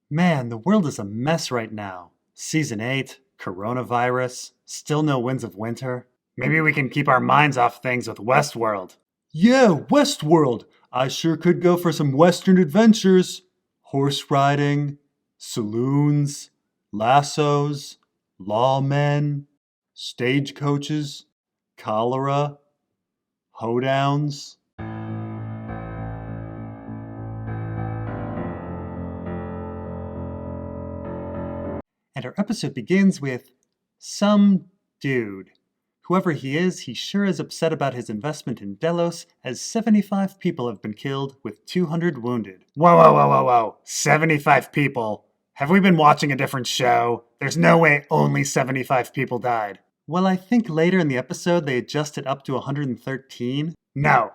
Man, the world is a mess right now. Season 8, coronavirus, still no winds of winter. Maybe we can keep our minds off things with Westworld. Yeah, Westworld! I sure could go for some Western adventures. Horse riding, saloons, lassos, lawmen, stagecoaches, cholera, hoedowns. And our episode begins with some dude. Whoever he is sure is upset about his investment in Delos, as 75 people have been killed with 200 wounded. Whoa. 75 people? Have we been watching a different show? There's no way only 75 people died. Well, I think later in the episode they adjust it up to 113. No.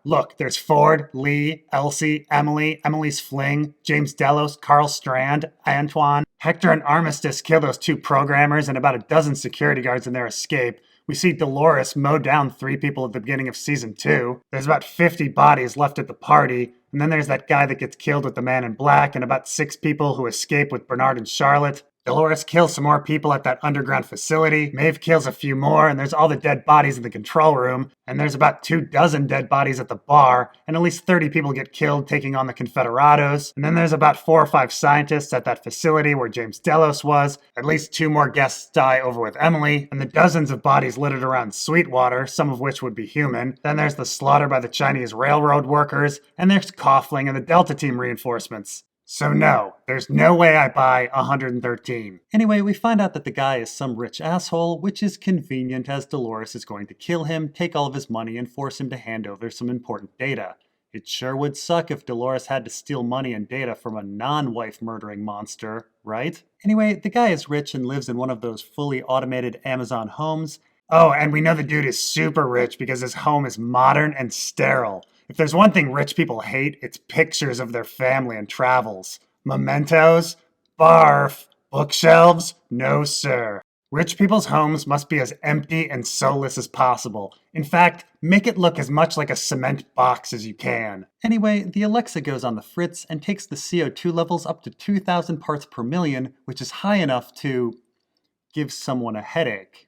Look, there's Ford, Lee, Elsie, Emily, Emily's fling, James Delos, Carl Strand, Antoine. Hector and Armistice kill those two programmers and about a dozen security guards in their escape. We see Dolores mow down 3 people at the beginning of season 2. There's about 50 bodies left at the party. And then there's that guy that gets killed with the man in black and about 6 people who escape with Bernard and Charlotte. Dolores kills some more people at that underground facility. Maeve kills a few more, and there's all the dead bodies in the control room. And there's about 24 dead bodies at the bar, and at least 30 people get killed taking on the Confederados. And then there's about 4 or 5 scientists at that facility where James Delos was. At least 2 more guests die over with Emily, and the dozens of bodies littered around Sweetwater, some of which would be human. Then there's the slaughter by the Chinese railroad workers, and there's Coughlin and the Delta Team reinforcements. So no, there's no way I buy 113. Anyway, we find out that the guy is some rich asshole, which is convenient as Dolores is going to kill him, take all of his money, and force him to hand over some important data. It sure would suck if Dolores had to steal money and data from a non-wife murdering monster, right? Anyway, the guy is rich and lives in one of those fully automated Amazon homes. Oh, and we know the dude is super rich because his home is modern and sterile. If there's one thing rich people hate, it's pictures of their family and travels. Mementos? Barf. Bookshelves? No, sir. Rich people's homes must be as empty and soulless as possible. In fact, make it look as much like a cement box as you can. Anyway, the Alexa goes on the fritz and takes the CO2 levels up to 2,000 parts per million, which is high enough to give someone a headache.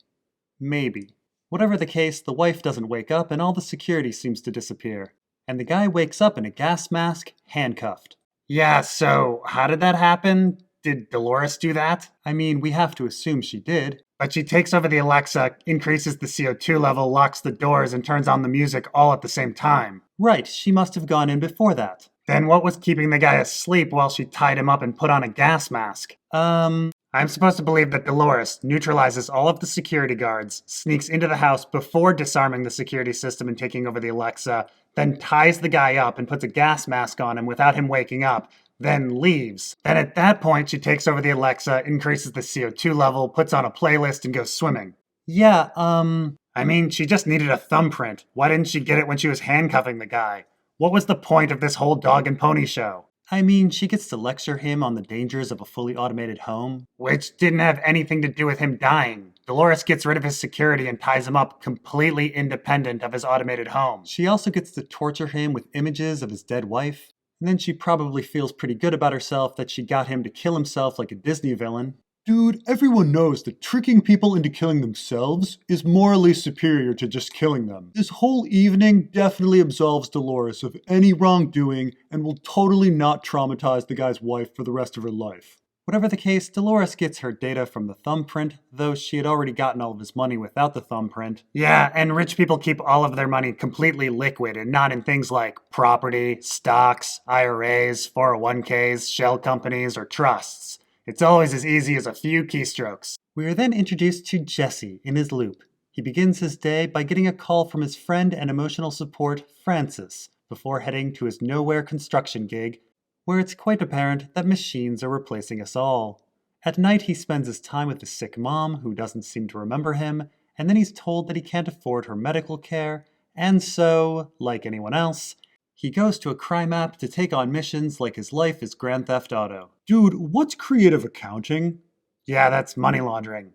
Maybe. Whatever the case, the wife doesn't wake up and all the security seems to disappear. And the guy wakes up in a gas mask, handcuffed. Yeah, so how did that happen? Did Dolores do that? I mean, we have to assume she did. But she takes over the Alexa, increases the CO2 level, locks the doors, and turns on the music all at the same time. Right, she must have gone in before that. Then what was keeping the guy asleep while she tied him up and put on a gas mask? I'm supposed to believe that Dolores neutralizes all of the security guards, sneaks into the house before disarming the security system and taking over the Alexa, then ties the guy up and puts a gas mask on him without him waking up, then leaves. Then at that point, she takes over the Alexa, increases the CO2 level, puts on a playlist, and goes swimming. Yeah, I mean, she just needed a thumbprint. Why didn't she get it when she was handcuffing the guy? What was the point of this whole dog and pony show? I mean, she gets to lecture him on the dangers of a fully automated home. Which didn't have anything to do with him dying. Dolores gets rid of his security and ties him up completely independent of his automated home. She also gets to torture him with images of his dead wife. And then she probably feels pretty good about herself that she got him to kill himself like a Disney villain. Dude, everyone knows that tricking people into killing themselves is morally superior to just killing them. This whole evening definitely absolves Dolores of any wrongdoing and will totally not traumatize the guy's wife for the rest of her life. Whatever the case, Dolores gets her data from the thumbprint, though she had already gotten all of his money without the thumbprint. Yeah, and rich people keep all of their money completely liquid and not in things like property, stocks, IRAs, 401ks, shell companies, or trusts. It's always as easy as a few keystrokes. We are then introduced to Jesse in his loop. He begins his day by getting a call from his friend and emotional support, Francis, before heading to his nowhere construction gig, where it's quite apparent that machines are replacing us all. At night, he spends his time with his sick mom, who doesn't seem to remember him, and then he's told that he can't afford her medical care, and so, like anyone else, he goes to a crime app to take on missions like his life is Grand Theft Auto. Dude, what's creative accounting? Yeah, that's money laundering.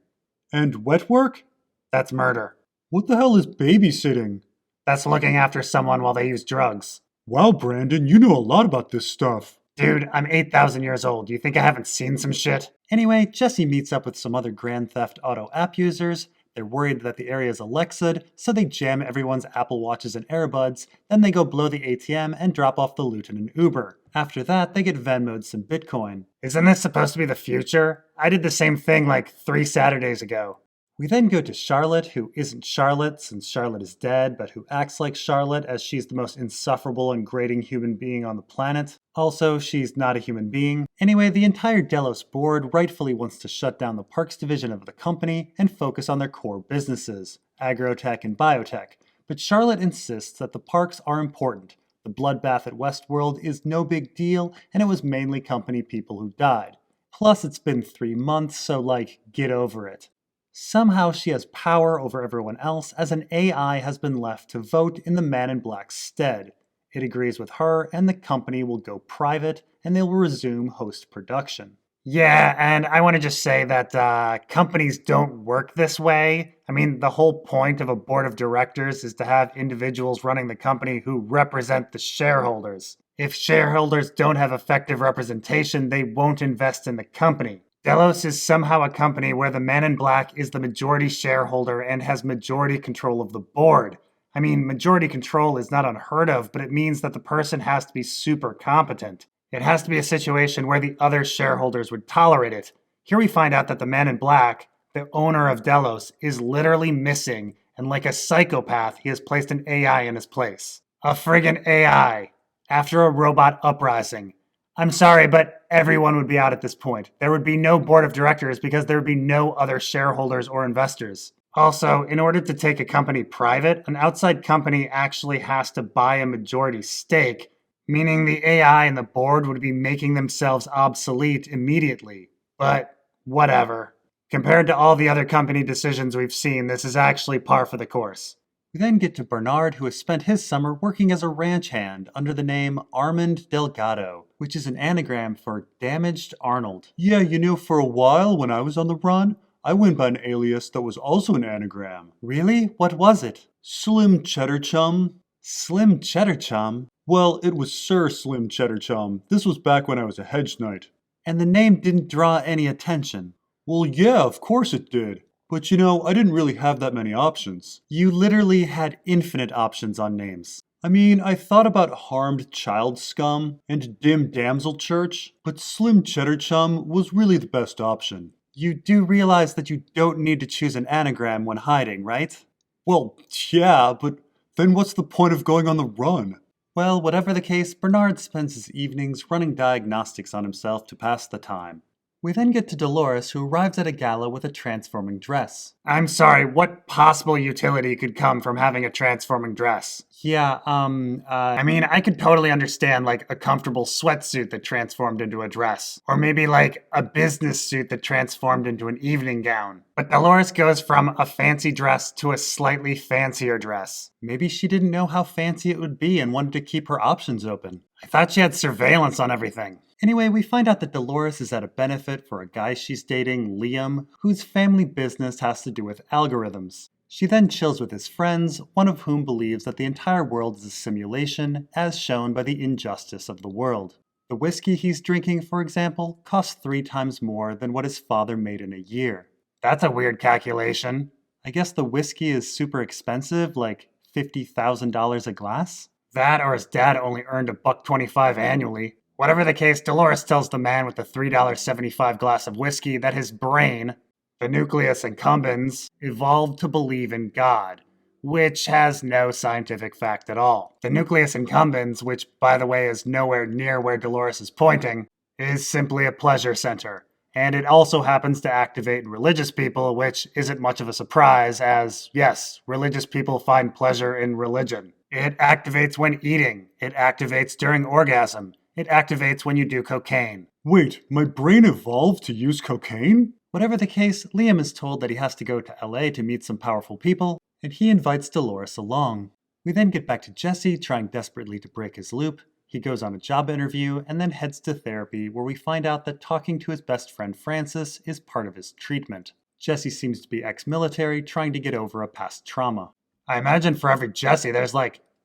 And wet work? That's murder. What the hell is babysitting? That's looking after someone while they use drugs. Wow, Brandon, you know a lot about this stuff. Dude, I'm 8,000 years old. Do you think I haven't seen some shit? Anyway, Jesse meets up with some other Grand Theft Auto app users. They're worried that the area is Alexa'd, so they jam everyone's Apple Watches and Airbuds, then they go blow the ATM and drop off the loot in an Uber. After that, they get Venmo'd some Bitcoin. Isn't this supposed to be the future? I did the same thing like 3 Saturdays ago. We then go to Charlotte, who isn't Charlotte since Charlotte is dead, but who acts like Charlotte as she's the most insufferable and grating human being on the planet. Also, she's not a human being. Anyway, the entire Delos board rightfully wants to shut down the parks division of the company and focus on their core businesses, agrotech and biotech. But Charlotte insists that the parks are important. The bloodbath at Westworld is no big deal, and it was mainly company people who died. Plus, it's been 3 months, so get over it. Somehow she has power over everyone else as an AI has been left to vote in the Man in Black's stead. It agrees with her and the company will go private and they will resume post-production. Yeah, and I want to just say that companies don't work this way. I mean, the whole point of a board of directors is to have individuals running the company who represent the shareholders. If shareholders don't have effective representation, they won't invest in the company. Delos is somehow a company where the Man in Black is the majority shareholder and has majority control of the board. I mean, majority control is not unheard of, but it means that the person has to be super competent. It has to be a situation where the other shareholders would tolerate it. Here we find out that the Man in Black, the owner of Delos, is literally missing, and like a psychopath, he has placed an AI in his place. A friggin' AI. After a robot uprising. I'm sorry, but everyone would be out at this point. There would be no board of directors because there would be no other shareholders or investors. Also, in order to take a company private, an outside company actually has to buy a majority stake, meaning the AI and the board would be making themselves obsolete immediately. But whatever. Compared to all the other company decisions we've seen, this is actually par for the course. We then get to Bernard, who has spent his summer working as a ranch hand under the name Armand Delgado, which is an anagram for Damaged Arnold. Yeah, for a while when I was on the run, I went by an alias that was also an anagram. Really? What was it? Slim Cheddar Chum. Slim Cheddar Chum? Well, it was Sir Slim Cheddar Chum. This was back when I was a hedge knight. And the name didn't draw any attention. Well, yeah, of course it did. But I didn't really have that many options. You literally had infinite options on names. I mean, I thought about Harmed Child Scum and Dim Damsel Church, but Slim Cheddar Chum was really the best option. You do realize that you don't need to choose an anagram when hiding, right? Well, yeah, but then what's the point of going on the run? Well, whatever the case, Bernard spends his evenings running diagnostics on himself to pass the time. We then get to Dolores, who arrives at a gala with a transforming dress. I'm sorry, what possible utility could come from having a transforming dress? Yeah, I mean, I could totally understand, a comfortable sweatsuit that transformed into a dress. Or maybe, a business suit that transformed into an evening gown. But Dolores goes from a fancy dress to a slightly fancier dress. Maybe she didn't know how fancy it would be and wanted to keep her options open. I thought she had surveillance on everything. Anyway, we find out that Dolores is at a benefit for a guy she's dating, Liam, whose family business has to do with algorithms. She then chills with his friends, one of whom believes that the entire world is a simulation, as shown by the injustice of the world. The whiskey he's drinking, for example, costs 3 times more than what his father made in a year. That's a weird calculation. I guess the whiskey is super expensive, like $50,000 a glass? That or his dad only earned $1.25 annually. Whatever the case, Dolores tells the man with the $3.75 glass of whiskey that his brain, the nucleus accumbens, evolved to believe in God, which has no scientific fact at all. The nucleus accumbens, which by the way is nowhere near where Dolores is pointing, is simply a pleasure center. And it also happens to activate religious people, which isn't much of a surprise as, yes, religious people find pleasure in religion. It activates when eating. It activates during orgasm. It activates when you do cocaine. Wait, my brain evolved to use cocaine? Whatever the case, Liam is told that he has to go to LA to meet some powerful people, and he invites Dolores along. We then get back to Jesse trying desperately to break his loop. He goes on a job interview and then heads to therapy where we find out that talking to his best friend Francis is part of his treatment. Jesse seems to be ex-military trying to get over a past trauma. I imagine for every Jesse there's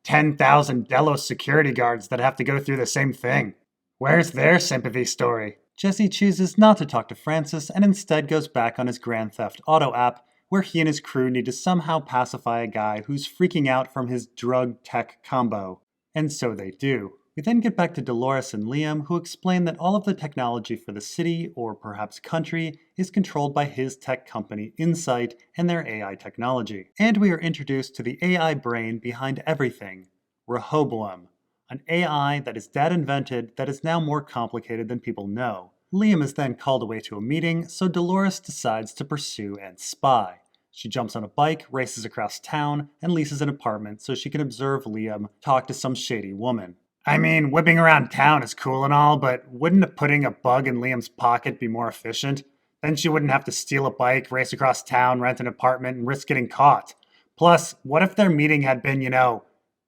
10,000 Delos security guards that have to go through the same thing. Where's their sympathy story? Jesse chooses not to talk to Francis and instead goes back on his Grand Theft Auto app, where he and his crew need to somehow pacify a guy who's freaking out from his drug-tech combo. And so they do. We then get back to Dolores and Liam, who explain that all of the technology for the city, or perhaps country, is controlled by his tech company Insight and their AI technology. And we are introduced to the AI brain behind everything, Rehoboam, an AI that is dad invented that is now more complicated than people know. Liam is then called away to a meeting, so Dolores decides to pursue and spy. She jumps on a bike, races across town, and leases an apartment so she can observe Liam talk to some shady woman. I mean, whipping around town is cool and all, but wouldn't putting a bug in Liam's pocket be more efficient? Then she wouldn't have to steal a bike, race across town, rent an apartment, and risk getting caught. Plus, what if their meeting had been,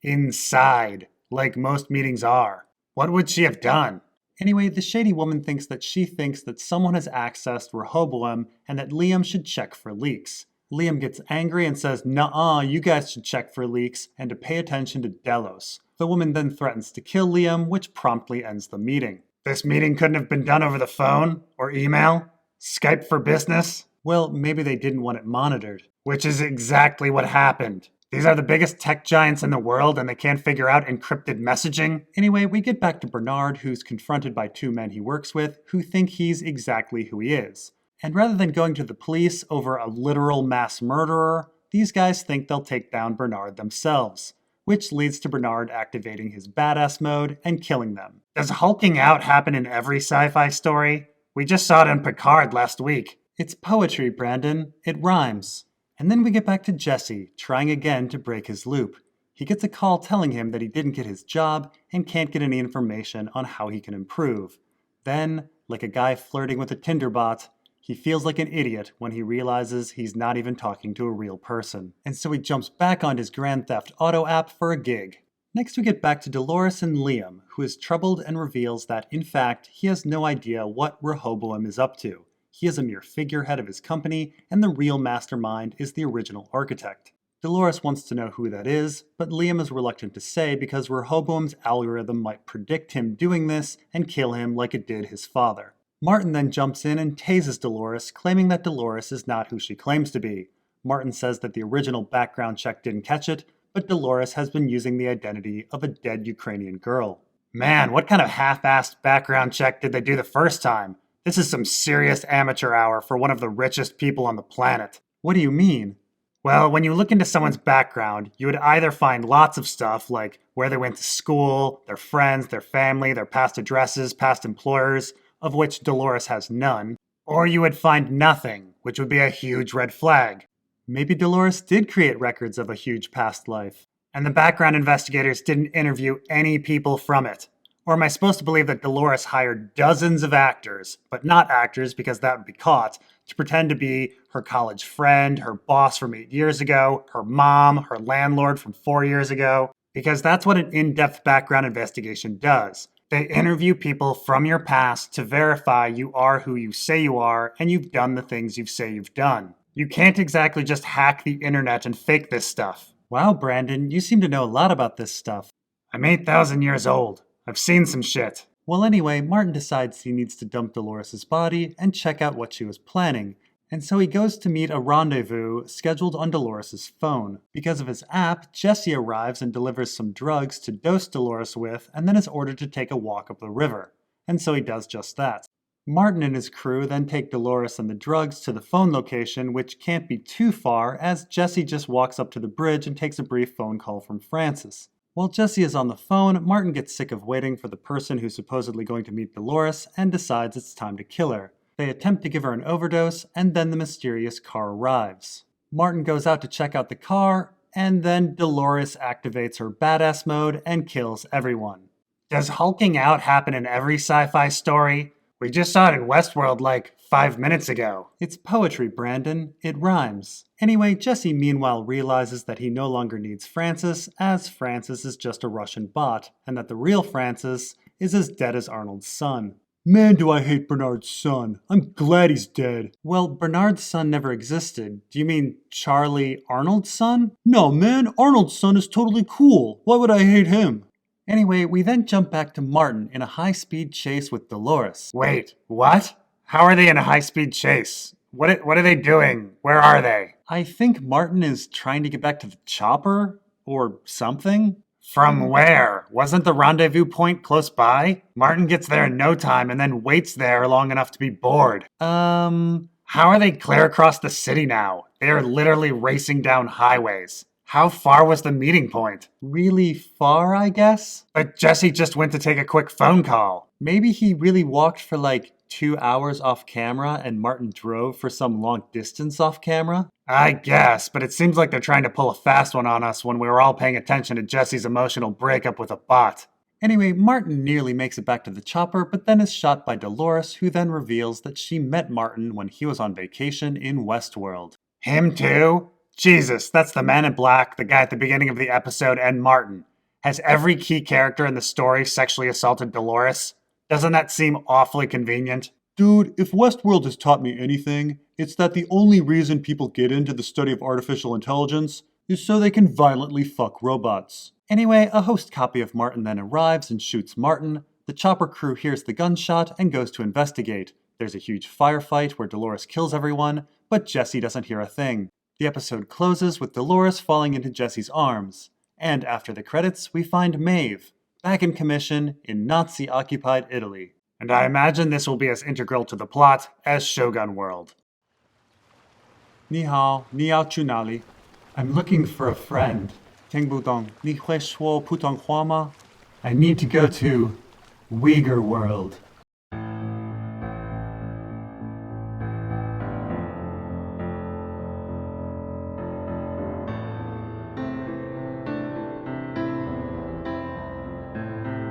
inside, like most meetings are? What would she have done? Anyway, the shady woman thinks that someone has accessed Rehoboam and that Liam should check for leaks. Liam gets angry and says, "Nuh-uh, you guys should check for leaks and to pay attention to Delos." The woman then threatens to kill Liam, which promptly ends the meeting. This meeting couldn't have been done over the phone? Or email? Skype for business? Well, maybe they didn't want it monitored. Which is exactly what happened. These are the biggest tech giants in the world and they can't figure out encrypted messaging? Anyway, we get back to Bernard, who's confronted by two men he works with who think he's exactly who he is. And rather than going to the police over a literal mass murderer, these guys think they'll take down Bernard themselves, which leads to Bernard activating his badass mode and killing them. Does hulking out happen in every sci-fi story? We just saw it in Picard last week. It's poetry, Brandon. It rhymes. And then we get back to Jesse, trying again to break his loop. He gets a call telling him that he didn't get his job and can't get any information on how he can improve. Then, like a guy flirting with a Tinder bot, he feels like an idiot when he realizes he's not even talking to a real person. And so he jumps back on his Grand Theft Auto app for a gig. Next we get back to Dolores and Liam, who is troubled and reveals that, in fact, he has no idea what Rehoboam is up to. He is a mere figurehead of his company, and the real mastermind is the original architect. Dolores wants to know who that is, but Liam is reluctant to say because Rehoboam's algorithm might predict him doing this and kill him like it did his father. Martin then jumps in and tases Dolores, claiming that Dolores is not who she claims to be. Martin says that the original background check didn't catch it, but Dolores has been using the identity of a dead Ukrainian girl. Man, what kind of half-assed background check did they do the first time? This is some serious amateur hour for one of the richest people on the planet. What do you mean? Well, when you look into someone's background, you would either find lots of stuff like where they went to school, their friends, their family, their past addresses, past employers, of which Dolores has none, or you would find nothing, which would be a huge red flag. Maybe Dolores did create records of a huge past life, and the background investigators didn't interview any people from it. Or am I supposed to believe that Dolores hired dozens of actors, but not actors because that would be caught, to pretend to be her college friend, her boss from 8 years ago, her mom, her landlord from 4 years ago? Because that's what an in-depth background investigation does. They interview people from your past to verify you are who you say you are and you've done the things you say you've done. You can't exactly just hack the internet and fake this stuff. Wow, Brandon, you seem to know a lot about this stuff. I'm 8,000 years old. I've seen some shit. Well, anyway, Martin decides he needs to dump Dolores' body and check out what she was planning, and so he goes to meet a rendezvous scheduled on Dolores' phone. Because of his app, Jesse arrives and delivers some drugs to dose Dolores with, and then is ordered to take a walk up the river. And so he does just that. Martin and his crew then take Dolores and the drugs to the phone location, which can't be too far, as Jesse just walks up to the bridge and takes a brief phone call from Francis. While Jesse is on the phone, Martin gets sick of waiting for the person who's supposedly going to meet Dolores and decides it's time to kill her. They attempt to give her an overdose, and then the mysterious car arrives. Martin goes out to check out the car, and then Dolores activates her badass mode and kills everyone. Does hulking out happen in every sci-fi story? We just saw it in Westworld like 5 minutes ago. It's poetry, Brandon. It rhymes. Anyway, Jesse meanwhile realizes that he no longer needs Francis, as Francis is just a Russian bot, and that the real Francis is as dead as Arnold's son. Man, do I hate Bernard's son. I'm glad he's dead. Well, Bernard's son never existed. Do you mean Charlie Arnold's son? No, man, Arnold's son is totally cool. Why would I hate him? Anyway, we then jump back to Martin in a high-speed chase with Dolores. Wait, what? How are they in a high-speed chase? What are they doing? Where are they? I think Martin is trying to get back to the chopper, or something. From where? Wasn't the rendezvous point close by? Martin gets there in no time and then waits there long enough to be bored. How are they clear across the city now? They are literally racing down highways. How far was the meeting point? Really far, I guess? But Jesse just went to take a quick phone call. Maybe he really walked for like 2 hours off camera and Martin drove for some long distance off camera? I guess, but it seems like they're trying to pull a fast one on us when we were all paying attention to Jesse's emotional breakup with a bot. Anyway, Martin nearly makes it back to the chopper, but then is shot by Dolores, who then reveals that she met Martin when he was on vacation in Westworld. Him too? Jesus, that's the man in black, the guy at the beginning of the episode, and Martin. Has every key character in the story sexually assaulted Dolores? Doesn't that seem awfully convenient? Dude, if Westworld has taught me anything, it's that the only reason people get into the study of artificial intelligence is so they can violently fuck robots. Anyway, a host copy of Martin then arrives and shoots Martin. The chopper crew hears the gunshot and goes to investigate. There's a huge firefight where Dolores kills everyone, but Jesse doesn't hear a thing. The episode closes with Dolores falling into Jesse's arms. And after the credits, we find Maeve, back in commission in Nazi-occupied Italy. And I imagine this will be as integral to the plot as Shogun World. Ni hao, ni yao chunali. I'm looking for a friend. Tengbudong, ni hui shuo putong huama. I need to go to Uyghur World.